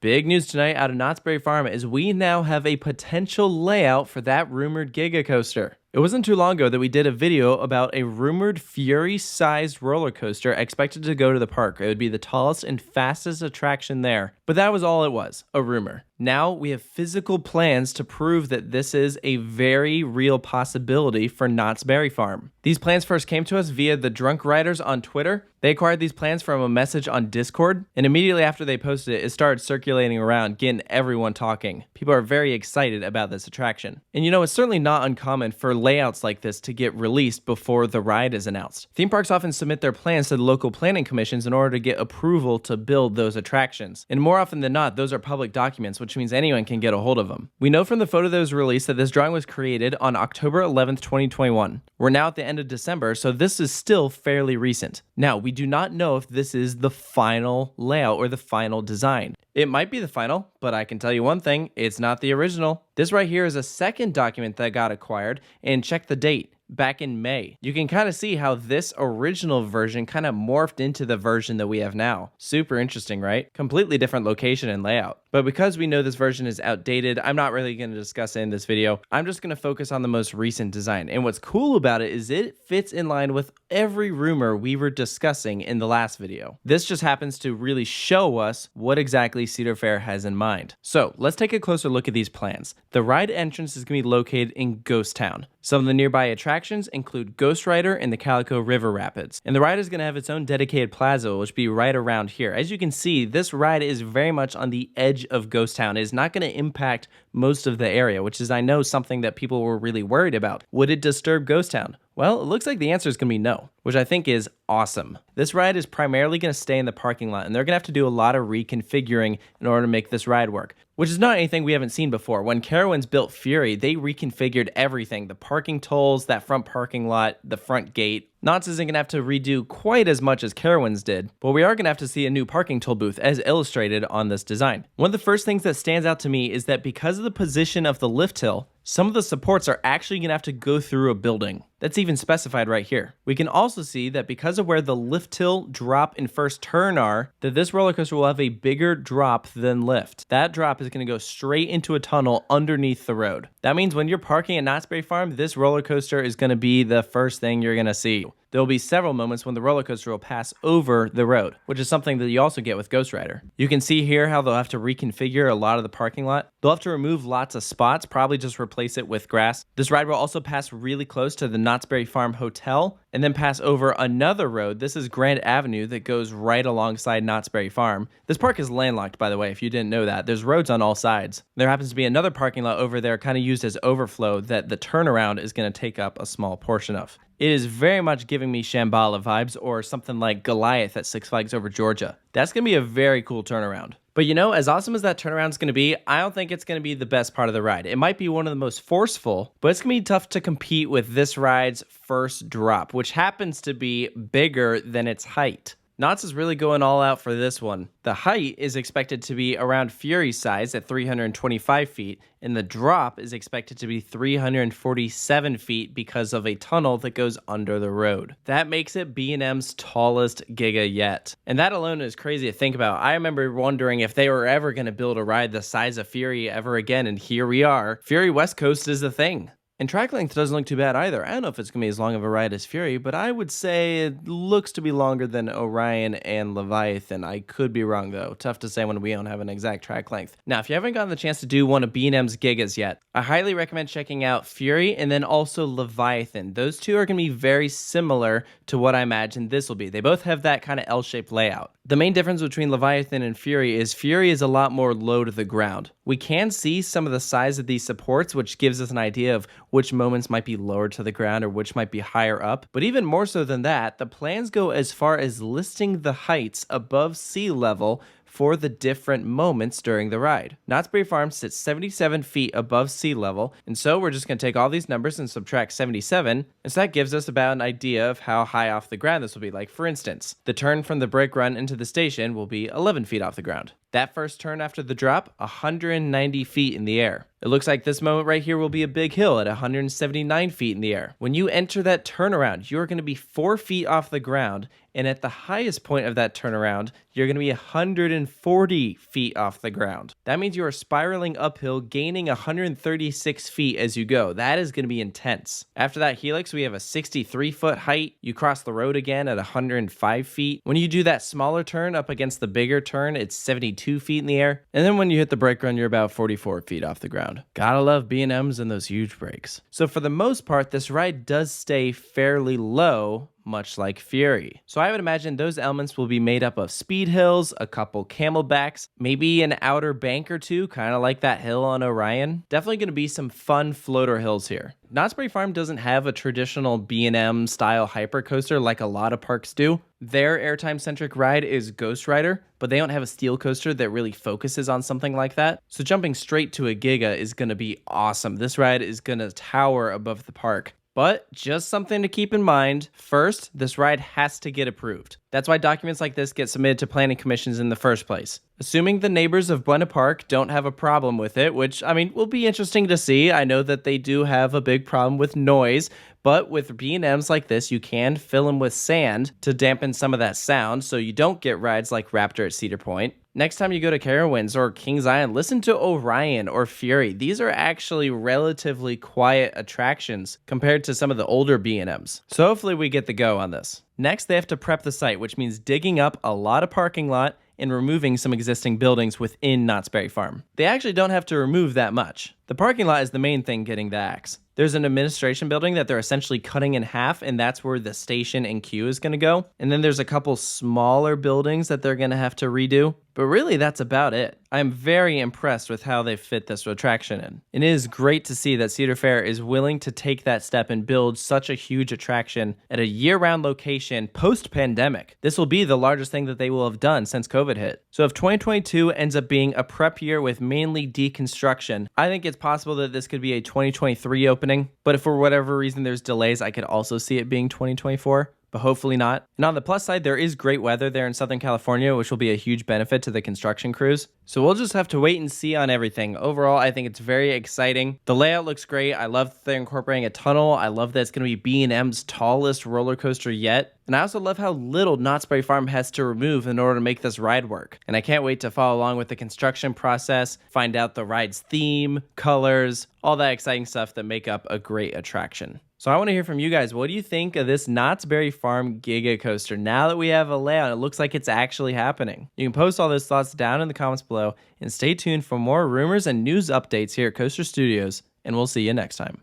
Big news tonight out of Knott's Berry Farm is we now have a potential layout for that rumored Giga coaster. It wasn't too long ago that we did a video about a rumored Fury-sized roller coaster expected to go to the park. It would be the tallest and fastest attraction there. But that was all it was, a rumor. Now we have physical plans to prove that this is a very real possibility for Knott's Berry Farm. These plans first came to us via the Drunk Riders on Twitter. They acquired these plans from a message on Discord, and immediately after they posted it, it started circulating around, getting everyone talking. People are very excited about this attraction. And you know, it's certainly not uncommon for layouts like this to get released before the ride is announced. Theme parks often submit their plans to the local planning commissions in order to get approval to build those attractions. And more often than not, those are public documents, which means anyone can get a hold of them. We know from the photo that was released that this drawing was created on October 11th, 2021. We're now at the end of December, so this is still fairly recent. Now, we do not know if this is the final layout or the final design. It might be the final, but I can tell you one thing, it's not the original. This right here is a second document that got acquired, and check the date. Back in May. You can kind of see how this original version kind of morphed into the version that we have now. Super interesting, right? Completely different location and layout. But because we know this version is outdated, I'm not really going to discuss it in this video. I'm just going to focus on the most recent design. And what's cool about it is it fits in line with every rumor we were discussing in the last video. This just happens to really show us what exactly Cedar Fair has in mind. So let's take a closer look at these plans. The ride entrance is going to be located in Ghost Town. Some of the nearby attractions include Ghost Rider and the Calico River Rapids. And the ride is going to have its own dedicated plaza, which will be right around here. As you can see, this ride is very much on the edge of Ghost Town. It is not going to impact most of the area, which is, I know, something that people were really worried about. Would it disturb Ghost Town? Well, it looks like the answer is going to be no, which I think is awesome. This ride is primarily going to stay in the parking lot, and they're going to have to do a lot of reconfiguring in order to make this ride work, which is not anything we haven't seen before. When Carowinds built Fury, they reconfigured everything. The parking tolls, that front parking lot, the front gate. Knott's isn't going to have to redo quite as much as Carowinds did, but we are going to have to see a new parking toll booth as illustrated on this design. One of the first things that stands out to me is that because of the position of the lift hill, some of the supports are actually going to have to go through a building. That's even specified right here. We can also see that because of where the lift hill, drop, and first turn are, that this roller coaster will have a bigger drop than lift. That drop is going to go straight into a tunnel underneath the road. That means when you're parking at Knott's Berry Farm, this roller coaster is going to be the first thing you're going to see. There will be several moments when the roller coaster will pass over the road, which is something that you also get with Ghost Rider. You can see here how they'll have to reconfigure a lot of the parking lot. They'll have to remove lots of spots, probably just replace it with grass. This ride will also pass really close to the Knott's Berry Farm Hotel and then pass over another road. This is Grand Avenue that goes right alongside Knott's Berry Farm. This park is landlocked, by the way, if you didn't know that. There's roads on all sides. There happens to be another parking lot over there kind of used as overflow that the turnaround is going to take up a small portion of. It is very much giving me Shambhala vibes or something like Goliath at Six Flags Over Georgia. That's going to be a very cool turnaround. But you know, as awesome as that turnaround is going to be, I don't think it's going to be the best part of the ride. It might be one of the most forceful, but it's going to be tough to compete with this ride's first drop, which happens to be bigger than its height. Knott's is really going all out for this one. The height is expected to be around Fury's size at 325 feet, and the drop is expected to be 347 feet because of a tunnel that goes under the road. That makes it B&M's tallest Giga yet. And that alone is crazy to think about. I remember wondering if they were ever going to build a ride the size of Fury ever again, and here we are. Fury West Coast is the thing. And track length doesn't look too bad either. I don't know if it's going to be as long of a ride as Fury, but I would say it looks to be longer than Orion and Leviathan. I could be wrong, though. Tough to say when we don't have an exact track length. Now, if you haven't gotten the chance to do one of B&M's Gigas yet, I highly recommend checking out Fury and then also Leviathan. Those two are going to be very similar to what I imagine this will be. They both have that kind of L-shaped layout. The main difference between Leviathan and Fury is a lot more low to the ground. We can see some of the size of these supports, which gives us an idea of which moments might be lower to the ground or which might be higher up. But even more so than that, the plans go as far as listing the heights above sea level for the different moments during the ride. Knott's Berry Farm sits 77 feet above sea level, and so we're just going to take all these numbers and subtract 77, and so that gives us about an idea of how high off the ground this will be. Like, for instance, the turn from the brake run into the station will be 11 feet off the ground. That first turn after the drop, 190 feet in the air. It looks like this moment right here will be a big hill at 179 feet in the air. When you enter that turnaround, you're going to be 4 feet off the ground, and at the highest point of that turnaround, you're going to be 140 feet off the ground. That means you are spiraling uphill, gaining 136 feet as you go. That is going to be intense. After that helix, we have a 63-foot height. You cross the road again at 105 feet. When you do that smaller turn up against the bigger turn, it's 72 feet in the air. And then when you hit the brake run, you're about 44 feet off the ground. Gotta love B&Ms and those huge brakes. So for the most part, this ride does stay fairly low, much like Fury. So I would imagine those elements will be made up of speed hills, a couple camelbacks, maybe an outer bank or two, kind of like that hill on Orion. Definitely going to be some fun floater hills here. Knott's Berry Farm doesn't have a traditional B&M style hypercoaster like a lot of parks do. Their airtime-centric ride is Ghost Rider, but they don't have a steel coaster that really focuses on something like that. So jumping straight to a Giga is going to be awesome. This ride is going to tower above the park. But just something to keep in mind. First, this ride has to get approved. That's why documents like this get submitted to planning commissions in the first place. Assuming the neighbors of Buena Park don't have a problem with it, which, I mean, will be interesting to see. I know that they do have a big problem with noise, but with B&Ms like this, you can fill them with sand to dampen some of that sound so you don't get rides like Raptor at Cedar Point. Next time you go to Carowinds or Kings Island, listen to Orion or Fury. These are actually relatively quiet attractions compared to some of the older B&Ms. So hopefully we get the go on this. Next, they have to prep the site, which means digging up a lot of parking lot and removing some existing buildings within Knott's Berry Farm. They actually don't have to remove that much. The parking lot is the main thing getting the axe. There's an administration building that they're essentially cutting in half, and that's where the station and queue is going to go. And then there's a couple smaller buildings that they're going to have to redo. But really, that's about it. I'm very impressed with how they fit this attraction in. And it is great to see that Cedar Fair is willing to take that step and build such a huge attraction at a year-round location post-pandemic. This will be the largest thing that they will have done since COVID hit. So if 2022 ends up being a prep year with mainly deconstruction, I think it's possible that this could be a 2023 opening. But if for whatever reason there's delays, I could also see it being 2024. But hopefully not. And on the plus side, there is great weather there in Southern California, which will be a huge benefit to the construction crews. So we'll just have to wait and see on everything. Overall, I think it's very exciting. The layout looks great. I love that they're incorporating a tunnel. I love that it's going to be B&M's tallest roller coaster yet. And I also love how little Knott's Berry Farm has to remove in order to make this ride work. And I can't wait to follow along with the construction process, find out the ride's theme, colors, all that exciting stuff that make up a great attraction. So I want to hear from you guys. What do you think of this Knott's Berry Farm Giga Coaster? Now that we have a layout, it looks like it's actually happening. You can post all those thoughts down in the comments below, and stay tuned for more rumors and news updates here at Coaster Studios, and we'll see you next time.